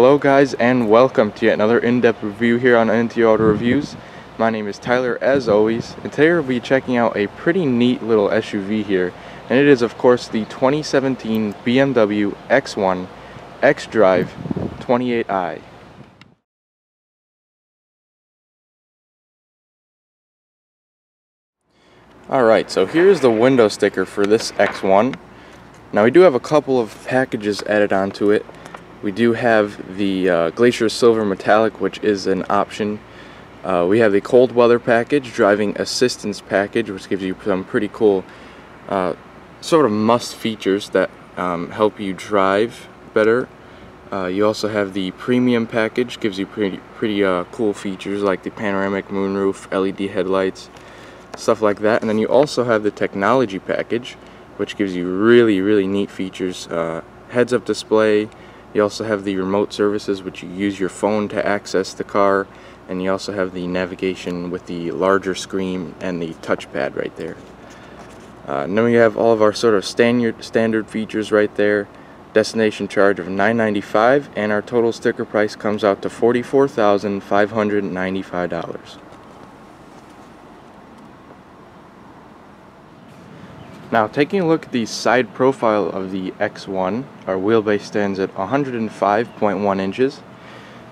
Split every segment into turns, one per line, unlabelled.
Hello guys, and welcome to yet another in-depth review here on NT Auto Reviews. My name is Tyler as always, and today we'll be checking out a pretty neat little SUV here, and it is of course the 2017 BMW X1 xDrive28i. Alright, so here's the window sticker for this X1. Now we do have a couple of packages added onto it. We do have the Glacier Silver Metallic, which is an option. We have the Cold Weather package, Driving Assistance package, which gives you some pretty cool sort of must features that help you drive better. You also have the Premium package, gives you pretty cool features like the Panoramic Sunroof, LED headlights, stuff like that. And then you also have the Technology package, which gives you really neat features. Heads-up display. You also have the remote services, which you use your phone to access the car, and you also have the navigation with the larger screen and the touchpad right there. And then we have all of our sort of standard features right there. Destination charge of $995, and our total sticker price comes out to $44,595. Now, taking a look at the side profile of the X1, our wheelbase stands at 105.1 inches.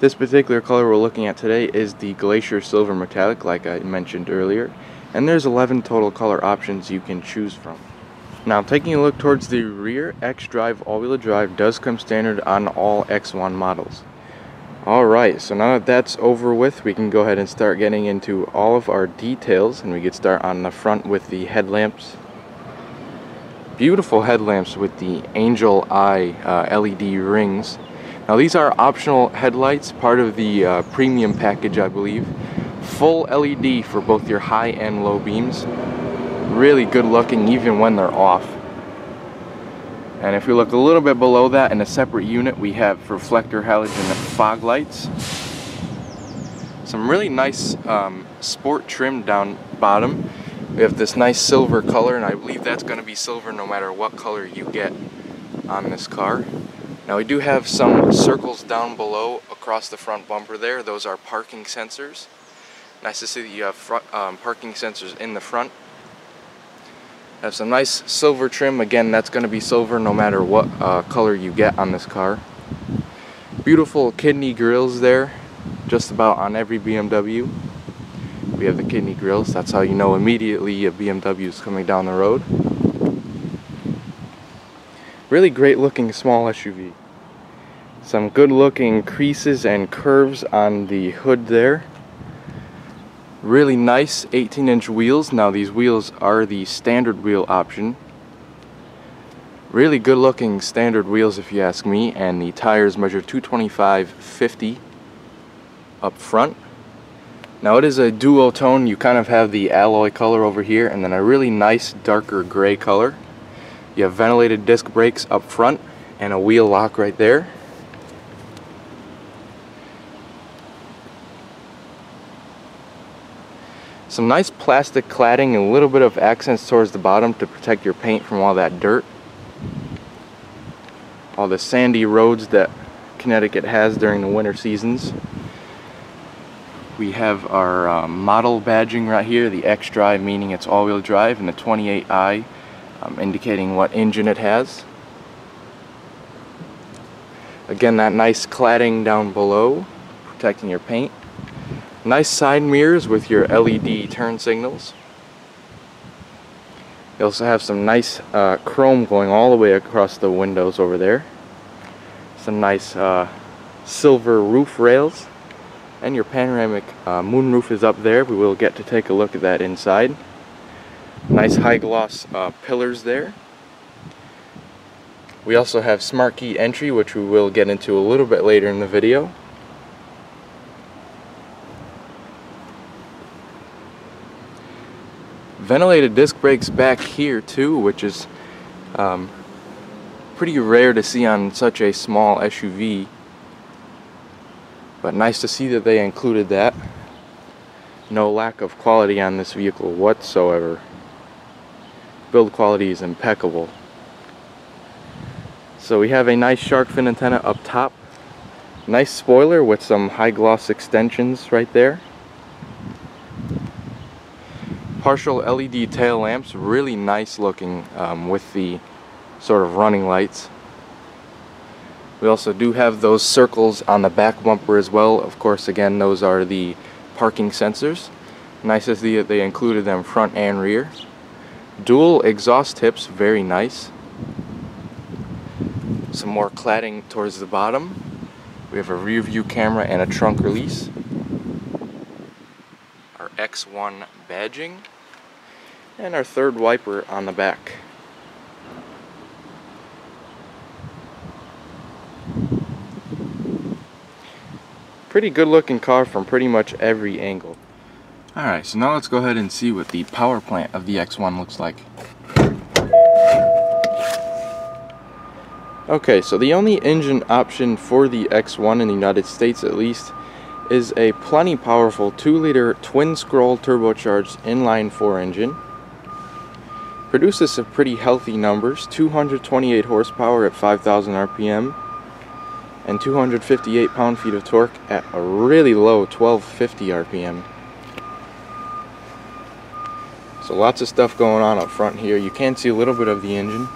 This particular color we're looking at today is the Glacier Silver Metallic, like I mentioned earlier, and there's 11 total color options you can choose from. Now, taking a look towards the rear, xDrive all-wheel drive does come standard on all X1 models. Alright, so now that that's over with, we can go ahead and start getting into all of our details, and we could start on the front with the headlamps. Beautiful headlamps with the angel eye LED rings. Now these are optional headlights, part of the premium package, I believe. Full LED for both your high and low beams. Really good looking even when they're off. And if we look a little bit below that, in a separate unit, we have reflector halogen fog lights. Some really nice sport trim down bottom. We have this nice silver color, and I believe that's going to be silver no matter what color you get on this car. Now we do have some circles down below across the front bumper there. Those are parking sensors. Nice to see that you have parking sensors in the front. Have some nice silver trim. Again, that's going to be silver no matter what color you get on this car. Beautiful kidney grills there, just about on every BMW. We have the kidney grills. That's how you know immediately a BMW is coming down the road. Really great looking small SUV. Some good looking creases and curves on the hood there. Really nice 18-inch wheels. Now these wheels are the standard wheel option. Really good looking standard wheels if you ask me, and the tires measure 225/50 up front. Now it is a duo tone. You kind of have the alloy color over here and then a really nice darker gray color. You have ventilated disc brakes up front and a wheel lock right there. Some nice plastic cladding and a little bit of accents towards the bottom to protect your paint from all that dirt. All the sandy roads that Connecticut has during the winter seasons. We have our model badging right here, the xDrive meaning it's all-wheel drive, and the 28i indicating what engine it has. Again, that nice cladding down below, protecting your paint. Nice side mirrors with your LED turn signals. You also have some nice chrome going all the way across the windows over there. Some nice silver roof rails. And your panoramic moonroof is up there. We will get to take a look at that inside. Nice high gloss pillars there. We also have smart key entry, which we will get into a little bit later in the video. Ventilated disc brakes back here too, which is pretty rare to see on such a small SUV. But nice to see that they included that. No lack of quality on this vehicle whatsoever. Build quality is impeccable. So we have a nice shark fin antenna up top. Nice spoiler with some high gloss extensions right there. Partial LED tail lamps, really nice looking with the sort of running lights. We also do have those circles on the back bumper as well. Of course, again, those are the parking sensors. Nice to see that they included them front and rear. Dual exhaust tips, very nice. Some more cladding towards the bottom. We have a rear view camera and a trunk release. Our X1 badging. And our third wiper on the back. Pretty good looking car from pretty much every angle. Alright, so now let's go ahead and see what the power plant of the X1 looks like. Okay, so the only engine option for the X1 in the United States at least is a plenty powerful 2-liter twin-scroll turbocharged inline-4 engine. Produces some pretty healthy numbers, 228 horsepower at 5,000 RPM and 258 pound-feet of torque at a really low 1250 RPM. So lots of stuff going on up front here. You can see a little bit of the engine.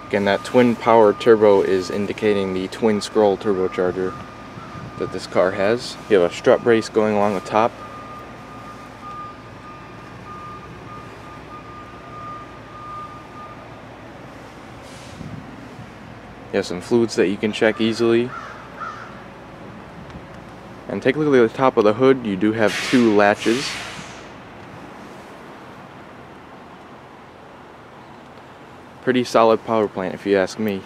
Again, that twin power turbo is indicating the twin scroll turbocharger that this car has. You have a strut brace going along the top. You have some fluids that you can check easily. And take a look at the top of the hood. You do have 2 latches. Pretty solid power plant if you ask me.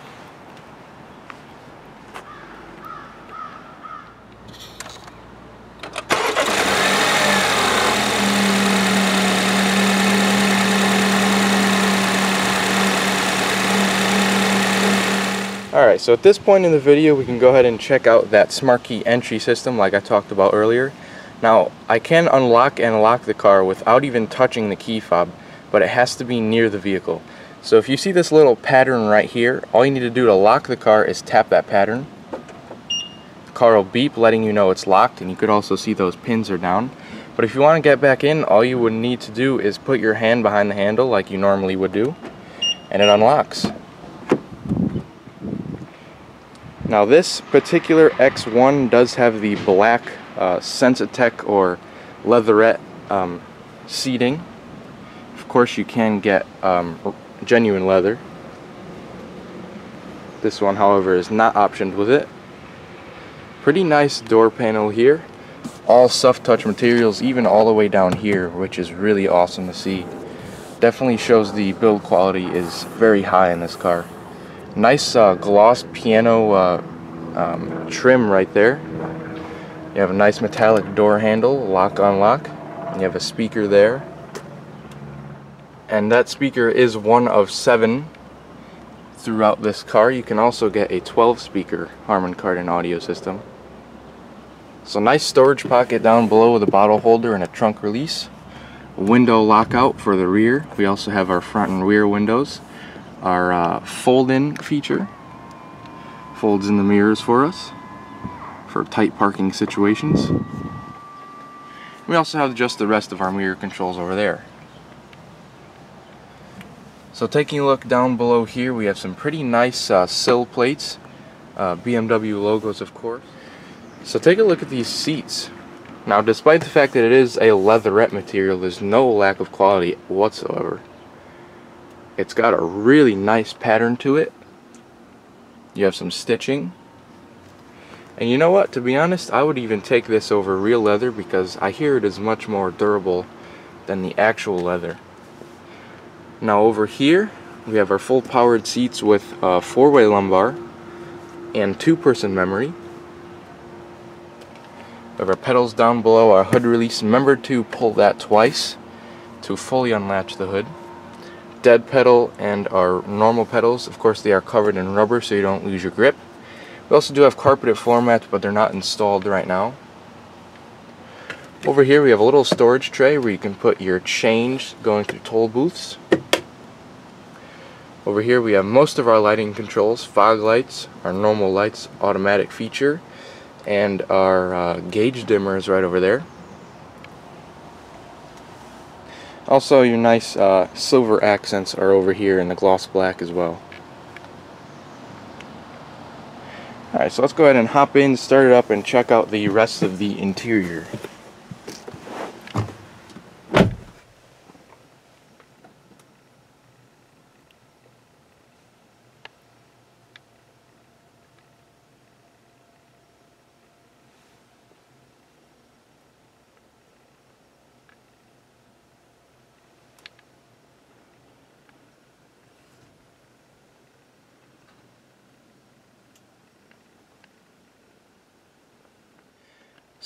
Alright, so at this point in the video we can go ahead and check out that smart key entry system like I talked about earlier. Now I can unlock and lock the car without even touching the key fob, but it has to be near the vehicle. So if you see this little pattern right here, all you need to do to lock the car is tap that pattern. The car will beep letting you know it's locked, and you could also see those pins are down. But if you want to get back in, all you would need to do is put your hand behind the handle like you normally would do, and it unlocks. Now this particular X1 does have the black Sensatec or leatherette seating. Of course you can get genuine leather. This one, however, is not optioned with it. Pretty nice door panel here. All soft touch materials, even all the way down here, which is really awesome to see. Definitely shows the build quality is very high in this car. Nice gloss piano trim right there. You have a nice metallic door handle, lock unlock, and you have a speaker there. And that speaker is one of 7 throughout this car. You can also get a 12-speaker Harman Kardon audio system. So nice storage pocket down below with a bottle holder and a trunk release. A window lockout for the rear. We also have our front and rear windows. Our fold-in feature folds in the mirrors for us for tight parking situations. We also have just the rest of our mirror controls over there. So taking a look down below here, we have some pretty nice sill plates, BMW logos of course. So take a look at these seats. Now despite the fact that it is a leatherette material, there's no lack of quality whatsoever. It's got a really nice pattern to it. You have some stitching. And you know what, to be honest, I would even take this over real leather because I hear it is much more durable than the actual leather. Now over here we have our full powered seats with a 4-way lumbar and 2-person memory. We have our pedals down below our hood release. Remember to pull that twice to fully unlatch the hood. Dead pedal and our normal pedals, of course they are covered in rubber so you don't lose your grip. We also do have carpeted floor mats, but they're not installed right now. Over here we have a little storage tray where you can put your change going through toll booths. Over here we have most of our lighting controls: fog lights, our normal lights, automatic feature, and our gauge dimmer is right over there. Also, your nice silver accents are over here in the gloss black as well. Alright, so let's go ahead and hop in, start it up, and check out the rest of the interior.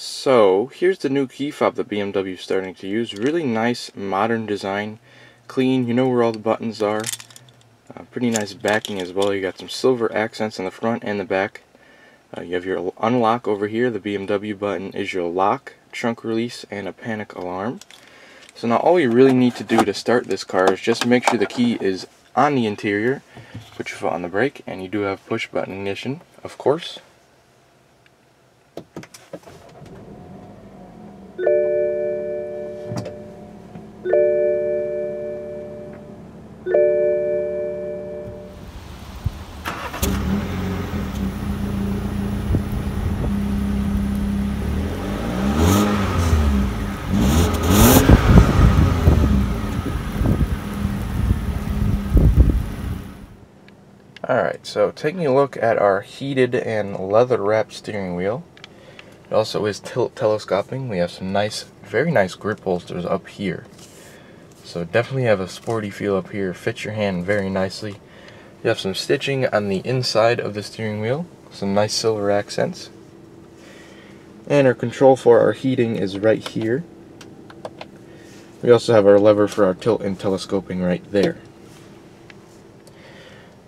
So here's the new key fob that BMW is starting to use. Really nice modern design, clean, you know where all the buttons are. Pretty nice backing as well. You got some silver accents in the front and the back. You have your unlock over here. The BMW button is your lock, trunk release, and a panic alarm. So now all you really need to do to start this car is just make sure the key is on the interior. Put your foot on the brake, and you do have push button ignition, of course. Alright, so taking a look at our heated and leather wrapped steering wheel. It also is tilt telescoping. We have some nice, very nice grip holsters up here. So definitely have a sporty feel up here. Fits your hand very nicely. You have some stitching on the inside of the steering wheel. Some nice silver accents. And our control for our heating is right here. We also have our lever for our tilt and telescoping right there.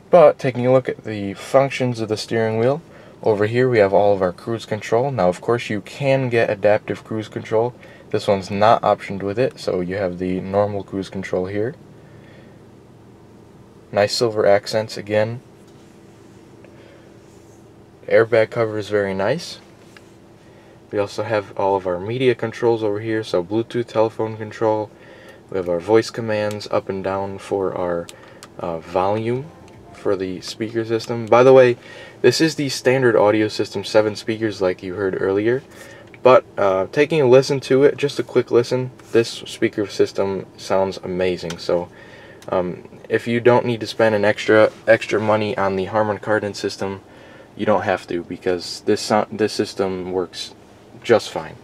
But taking a look at the functions of the steering wheel, over here we have all of our cruise control. Now of course you can get adaptive cruise control. This one's not optioned with it, so you have the normal cruise control here. Nice silver accents again. Airbag cover is very nice. We also have all of our media controls over here, so Bluetooth telephone control. We have our voice commands up and down for our volume for the speaker system. By the way, this is the standard audio system, 7 speakers like you heard earlier, but taking a listen to it, just a quick listen, this speaker system sounds amazing. So if you don't need to spend an extra money on the Harman Kardon system, you don't have to, because this system works just fine.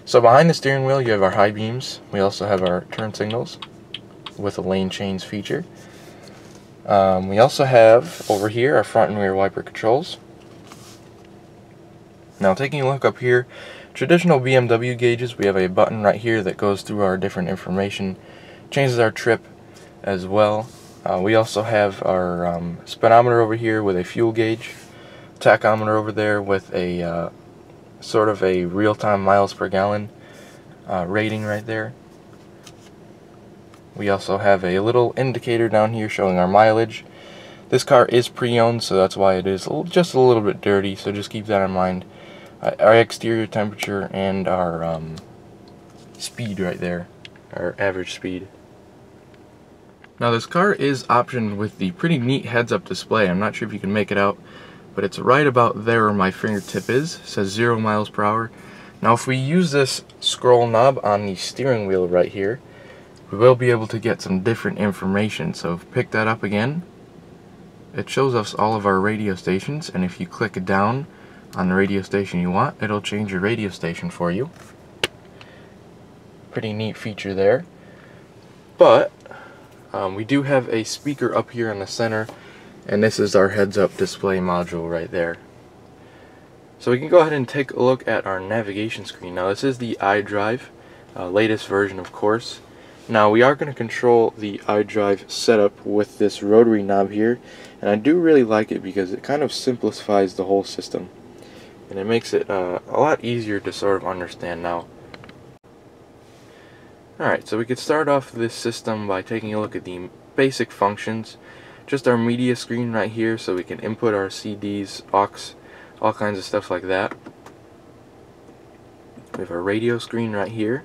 So behind the steering wheel you have our high beams. We also have our turn signals with a lane change feature. We also have over here our front and rear wiper controls. Now taking a look up here, traditional BMW gauges, we have a button right here that goes through our different information, changes our trip as well. We also have our speedometer over here with a fuel gauge, tachometer over there with a sort of a real-time miles per gallon rating right there. We also have a little indicator down here showing our mileage. This car is pre-owned, so that's why it is just a little bit dirty, so just keep that in mind. Our exterior temperature and our speed right there, our average speed. Now this car is optioned with the pretty neat heads-up display. I'm not sure if you can make it out, but it's right about there where my fingertip is. It says 0 miles per hour. Now if we use this scroll knob on the steering wheel right here, we will be able to get some different information. So if we pick that up again, it shows us all of our radio stations, and if you click down on the radio station you want, it'll change your radio station for you. Pretty neat feature there. But we do have a speaker up here in the center, and this is our heads-up display module right there. So we can go ahead and take a look at our navigation screen. Now this is the iDrive, latest version of course. Now we are going to control the iDrive setup with this rotary knob here, and I do really like it because it kind of simplifies the whole system, and it makes it a lot easier to sort of understand now. Alright, so we could start off this system by taking a look at the basic functions. Just our media screen right here, so we can input our CDs, aux, all kinds of stuff like that. We have our radio screen right here.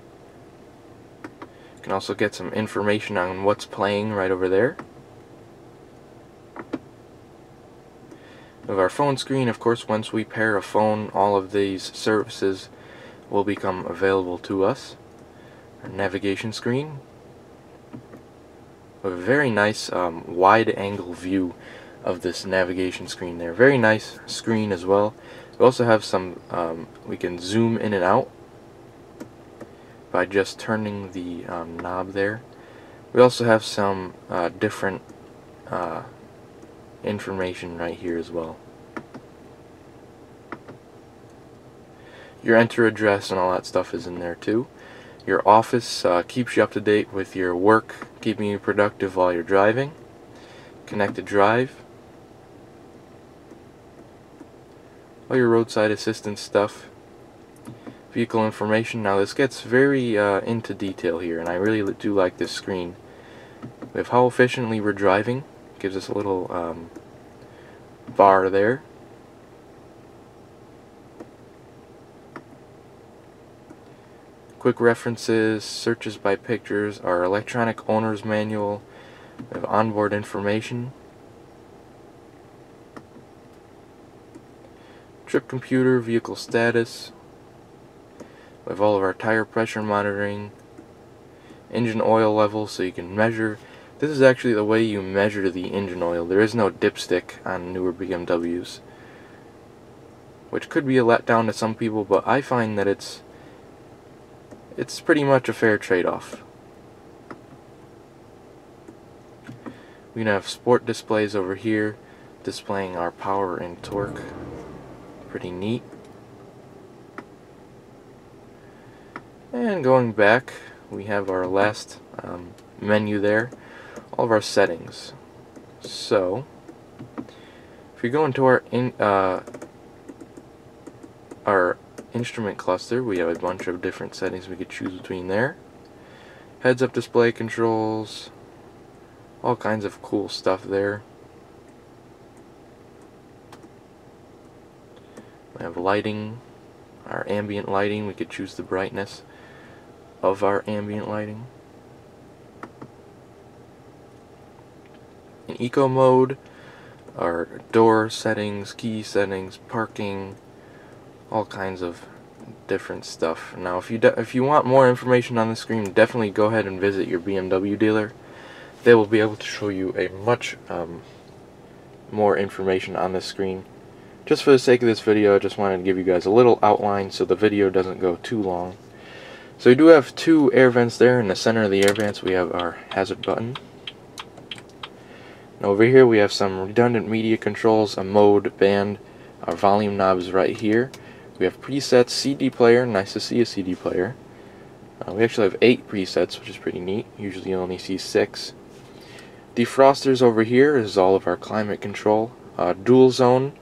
You can also get some information on what's playing right over there. We have our phone screen. Of course, once we pair a phone, all of these services will become available to us. Our navigation screen. We have a very nice wide angle view of this navigation screen there. Very nice screen as well. We also have some, we can zoom in and out by just turning the knob there. We also have some different information right here as well. Your enter address and all that stuff is in there too. Your office keeps you up to date with your work, keeping you productive while you're driving. Connected drive. All your roadside assistance stuff. Vehicle information. Now this gets very into detail here, and I really do like this screen. We have how efficiently we're driving. Gives us a little bar there. Quick references, searches by pictures, our electronic owner's manual. We have onboard information. Trip computer, vehicle status. We have all of our tire pressure monitoring. Engine oil level, so you can measure. This is actually the way you measure the engine oil. There is no dipstick on newer BMWs, which could be a letdown to some people, but I find that it's pretty much a fair trade-off. We can have sport displays over here, displaying our power and torque. Pretty neat. And going back, we have our last menu there, all of our settings. So, if you go into our instrument cluster, we have a bunch of different settings we could choose between there. Heads-up display controls, all kinds of cool stuff there. We have lighting, our ambient lighting. We could choose the brightness of our ambient lighting. In eco mode, our door settings, key settings, parking, all kinds of different stuff. Now if you want more information on the screen, definitely go ahead and visit your BMW dealer. They will be able to show you a much more information on this screen. Just for the sake of this video, I just wanted to give you guys a little outline so the video doesn't go too long. So we do have two air vents there. In the center of the air vents we have our hazard button. And over here we have some redundant media controls, a mode, band, our volume knobs right here. We have presets, CD player, nice to see a CD player. We actually have 8 presets, which is pretty neat. Usually you only see 6. Defrosters over here is all of our climate control. Dual zone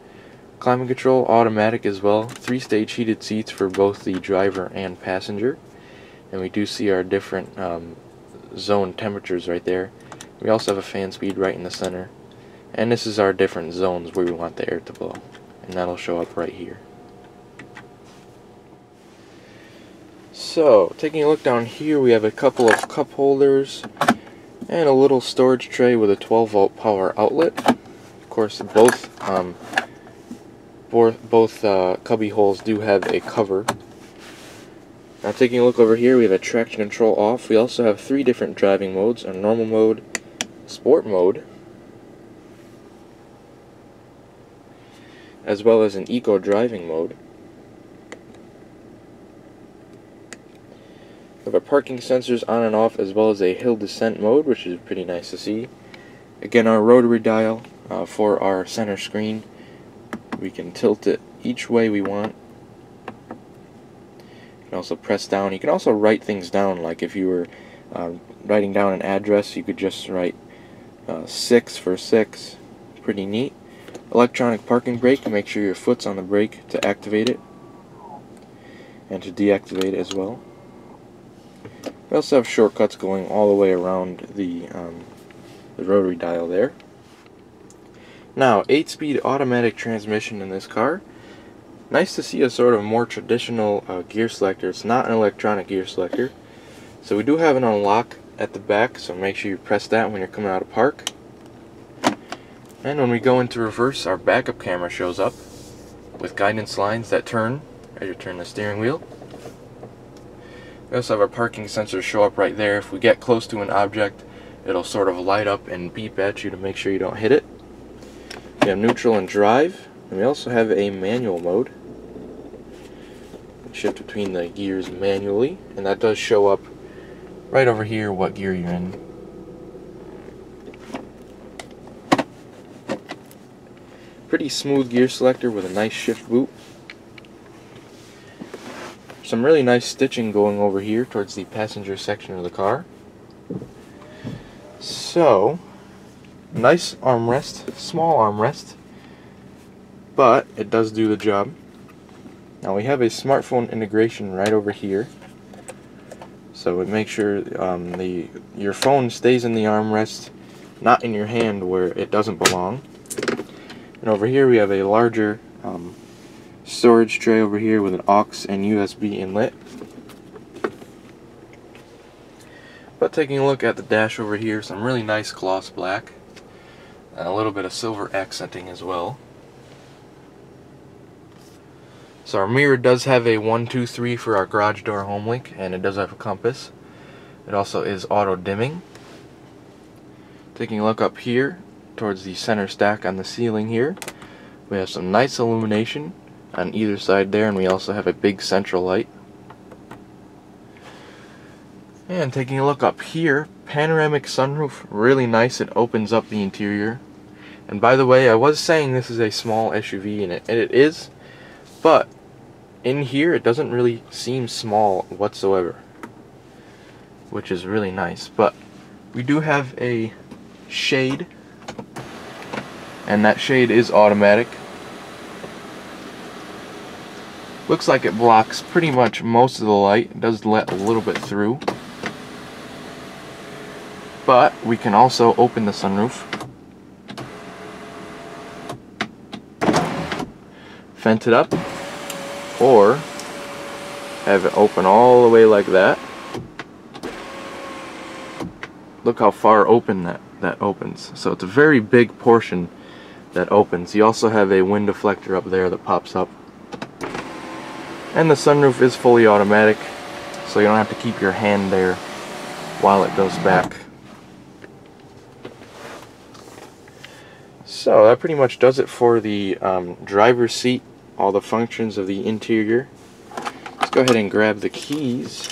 climate control, automatic as well. 3-stage heated seats for both the driver and passenger. And we do see our different zone temperatures right there. We also have a fan speed right in the center. And this is our different zones where we want the air to blow. And that'll show up right here. So, taking a look down here, we have a couple of cup holders and a little storage tray with a 12-volt power outlet. Of course, both cubby holes do have a cover. Now, taking a look over here, we have a traction control off. We also have 3 different driving modes: a normal mode, sport mode, as well as an eco driving mode. We have our parking sensors on and off, as well as a hill descent mode, which is pretty nice to see. Again, our rotary dial for our center screen. We can tilt it each way we want. You can also press down. You can also write things down, like if you were writing down an address, you could just write 6 for 6. Pretty neat. Electronic parking brake. Make sure your foot's on the brake to activate it and to deactivate it as well. We also have shortcuts going all the way around the the rotary dial there. Now, 8-speed automatic transmission in this car. Nice to see a sort of more traditional gear selector. It's not an electronic gear selector. So we do have an unlock at the back, so make sure you press that when you're coming out of park. And when we go into reverse, our backup camera shows up with guidance lines that turn as you turn the steering wheel. We also have our parking sensors show up right there. If we get close to an object, it'll sort of light up and beep at you to make sure you don't hit it. We have neutral and drive, and we also have a manual mode. Shift between the gears manually, and that does show up right over here what gear you're in. Pretty smooth gear selector with a nice shift boot. Some really nice stitching going over here towards the passenger section of the car. So, nice armrest, small armrest, but it does do the job. Now we have a smartphone integration right over here, so it makes sure your phone stays in the armrest, not in your hand where it doesn't belong. And over here we have a larger storage tray over here with an aux and USB inlet. But taking a look at the dash over here, some really nice gloss black and a little bit of silver accenting as well. So our mirror does have a 1, 2, 3 for our garage door home link, and it does have a compass. It also is auto dimming. Taking a look up here towards the center stack on the ceiling here, we have some nice illumination on either side there, and we also have a big central light. And taking a look up here, panoramic sunroof, really nice. It opens up the interior. And by the way, I was saying this is a small SUV, and it is, but in here it doesn't really seem small whatsoever, which is really nice. But we do have a shade, and that shade is automatic. Looks like it blocks pretty much most of the light. It does let a little bit through, but we can also open the sunroof, vent it up, or have it open all the way like that. Look how far open that opens. So it's a very big portion that opens. You also have a wind deflector up there that pops up. And the sunroof is fully automatic, so you don't have to keep your hand there while it goes back. So that pretty much does it for the driver's seat, all the functions of the interior. Let's go ahead and grab the keys.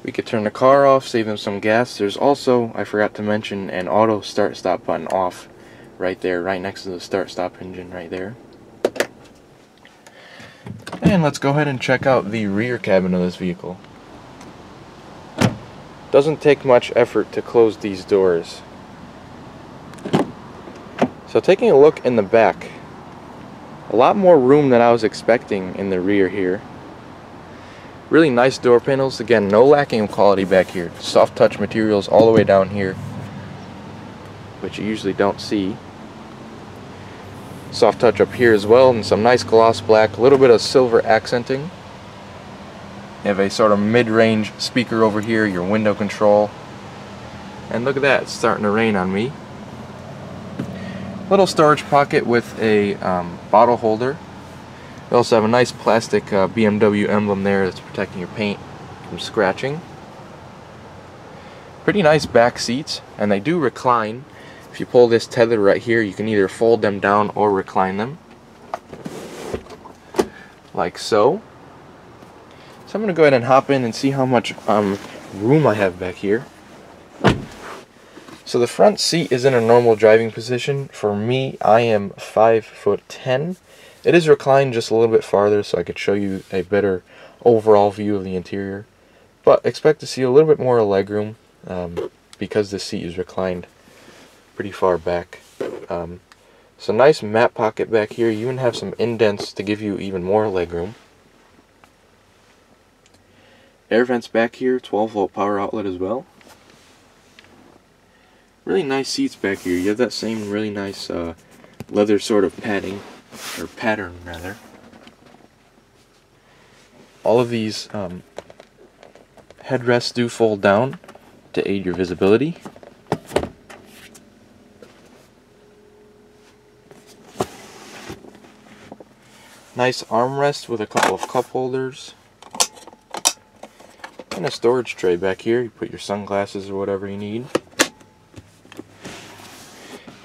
We could turn the car off, save them some gas. There's also, I forgot to mention, an auto start-stop button off right there, right next to the start-stop engine right there. And let's go ahead and check out the rear cabin of this vehicle. Doesn't take much effort to close these doors. So taking a look in the back, a lot more room than I was expecting in the rear here. Really nice door panels. Again, no lacking of quality back here. Soft touch materials all the way down here, which you usually don't see. Soft touch up here as well, and some nice gloss black, a little bit of silver accenting. You have a sort of mid-range speaker over here, your window control. And look at that, it's starting to rain on me. Little storage pocket with a bottle holder. We also have a nice plastic BMW emblem there that's protecting your paint from scratching. Pretty nice back seats, and they do recline. If you pull this tether right here, you can either fold them down or recline them, like so. So I'm going to go ahead and hop in and see how much room I have back here. So the front seat is in a normal driving position. For me, I am 5'10". It is reclined just a little bit farther so I could show you a better overall view of the interior. But expect to see a little bit more legroom because the seat is reclined pretty far back. So nice map pocket back here. You even have some indents to give you even more legroom. Air vents back here, 12-volt power outlet as well. Really nice seats back here. You have that same really nice leather sort of padding, or pattern rather. All of these headrests do fold down to aid your visibility. Nice armrest with a couple of cup holders. And a storage tray back here. You put your sunglasses or whatever you need.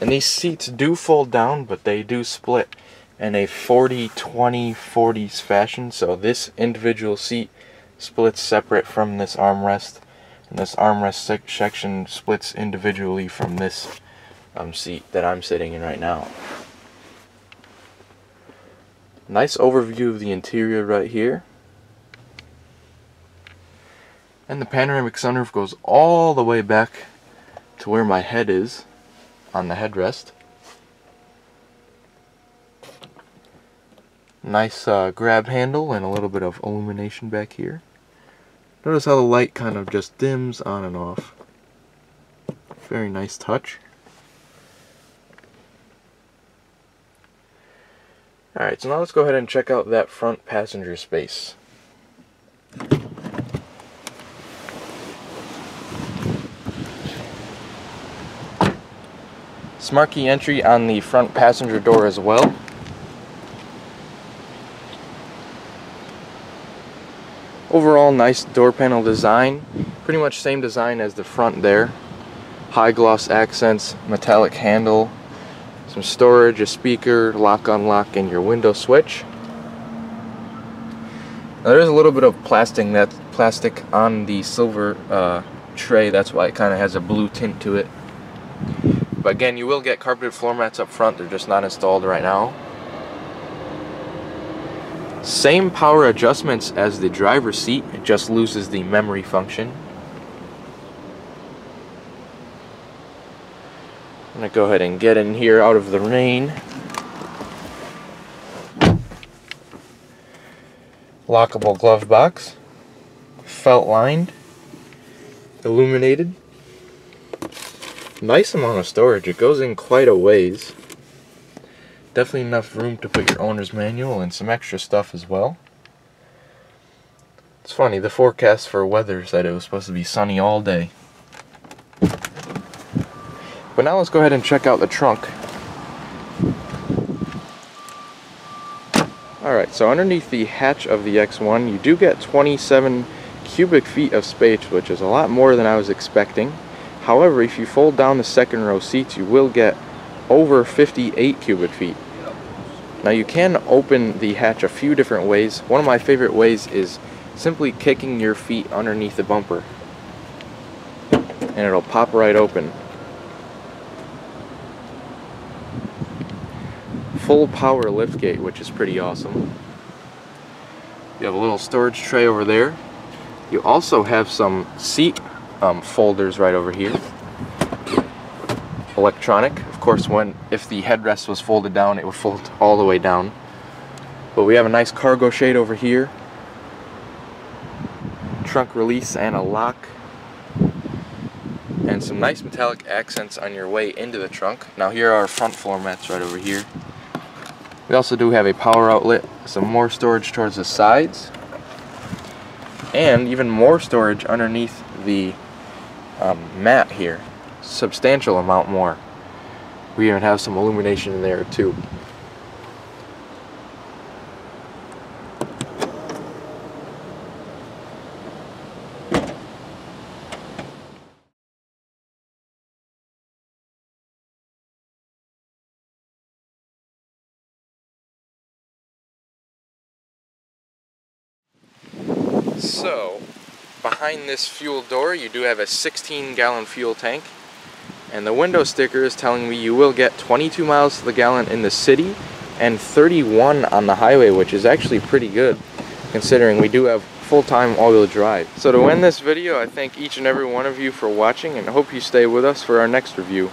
And these seats do fold down, but they do split in a 40-20-40s fashion. So this individual seat splits separate from this armrest. And this armrest section splits individually from this seat that I'm sitting in right now. Nice overview of the interior right here. And the panoramic sunroof goes all the way back to where my head is on the headrest. Nice grab handle and a little bit of illumination back here. Notice how the light kind of just dims on and off. Very nice touch. Alright, so now let's go ahead and check out that front passenger space. Smart key entry on the front passenger door as well. Overall, nice door panel design. Pretty much same design as the front there. High gloss accents, metallic handle, some storage, a speaker, lock unlock, and your window switch. Now there's a little bit of plastic on the silver tray. That's why it kind of has a blue tint to it. But again, you will get carpeted floor mats up front. They're just not installed right now. Same power adjustments as the driver's seat. It just loses the memory function. I'm going to go ahead and get in here out of the rain. Lockable glove box. Felt lined. Illuminated. Nice amount of storage. It goes in quite a ways. Definitely enough room to put your owner's manual and some extra stuff as well. It's funny, the forecast for weather said it was supposed to be sunny all day. But now let's go ahead and check out the trunk. Alright, so underneath the hatch of the X1, you do get 27 cubic feet of space, which is a lot more than I was expecting. However, if you fold down the second row seats, you will get over 58 cubic feet. Now you can open the hatch a few different ways. One of my favorite ways is simply kicking your feet underneath the bumper. And it'll pop right open. Full power liftgate, which is pretty awesome. You have a little storage tray over there. You also have some seat folders right over here. Electronic. Of course, if the headrest was folded down, it would fold all the way down. But we have a nice cargo shade over here. Trunk release and a lock. And some nice metallic accents on your way into the trunk. Now here are our front floor mats right over here. We also do have a power outlet, some more storage towards the sides, and even more storage underneath the mat here. Substantial amount more. We even have some illumination in there too. So, behind this fuel door you do have a 16-gallon fuel tank, and the window sticker is telling me you will get 22 miles to the gallon in the city and 31 on the highway, which is actually pretty good considering we do have full-time all-wheel drive. So to end this video, I thank each and every one of you for watching and hope you stay with us for our next review.